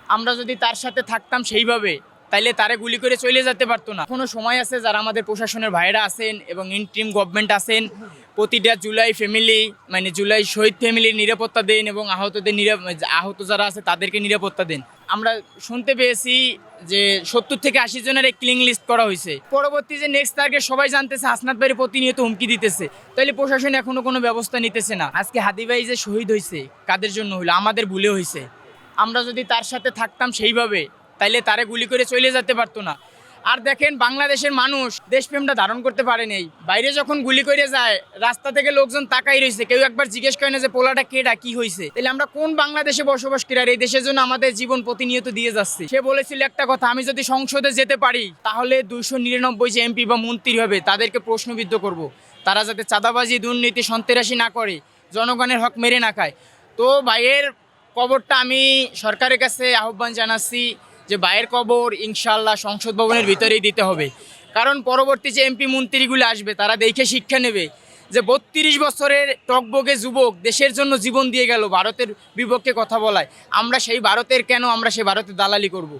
আমরা যদি তার সাথে থাকতাম সেইভাবে, তাইলে তারে গুলি করে চলে যেতে পারতো না। এখনো সময় আছে, যারা আমাদের প্রশাসনের ভাইয়েরা আছেন এবং ইন্টারিম গভর্নমেন্ট আছেন, প্রতিটা জুলাই ফ্যামিলি মানে জুলাই শহীদ ফ্যামিলির নিরাপত্তা দেন এবং আহত যারা আছে তাদেরকে নিরাপত্তা দেন। আমরা শুনতে পেয়েছি যে 70 থেকে 80 জনের এক ক্লিং লিস্ট করা হয়েছে। পরবর্তী যে নেক্সট টার্গেট সবাই জানতেছে, হাসনাত ভাইয়ের প্রতিনিয়ত হুমকি দিতেছে, তাইলে প্রশাসন এখনো কোনো ব্যবস্থা নিতেছে না। আজকে হাদি ভাই যে শহীদ হয়েছে কাদের জন্য হইলো? আমাদের ভুলে হয়েছে। আমরা যদি তার সাথে থাকতাম সেইভাবে, তাইলে তারে গুলি করে চলে যেতে পারতো না। আর দেখেন, বাংলাদেশের মানুষ দেশপ্রেমটা ধারণ করতে পারে নাই। বাইরে যখন গুলি করে যায়, রাস্তা থেকে লোকজন তাকাই রয়েছে, কেউ একবার জিজ্ঞেস করে না যে পোলাটা কেডা, কি হয়েছে। তাহলে আমরা কোন বাংলাদেশে বসবাস করি আর এই দেশের জন্য আমাদের জীবন প্রতিনিয়ত দিয়ে যাচ্ছি? সে বলেছিল একটা কথা, আমি যদি সংসদে যেতে পারি তাহলে 299 যে এমপি বা মন্ত্রী হবে তাদেরকে প্রশ্নবিদ্ধ করব। তারা যাতে চাঁদাবাজি, দুর্নীতি, সন্ত্রাসী না করে, জনগণের হক মেরে না খায়। তো ভাইয়ের কবরটা আমি সরকারের কাছে আহ্বান জানাচ্ছি যে ভাইয়ের কবর ইনশাল্লাহ সংসদ ভবনের ভিতরেই দিতে হবে। কারণ পরবর্তী যে এমপি মন্ত্রীগুলো আসবে তারা দেখে শিক্ষা নেবে যে 32 বছরের টকবগে যুবক দেশের জন্য জীবন দিয়ে গেল ভারতের বিপক্ষে কথা বলায়। আমরা সেই ভারতের দালালি করব।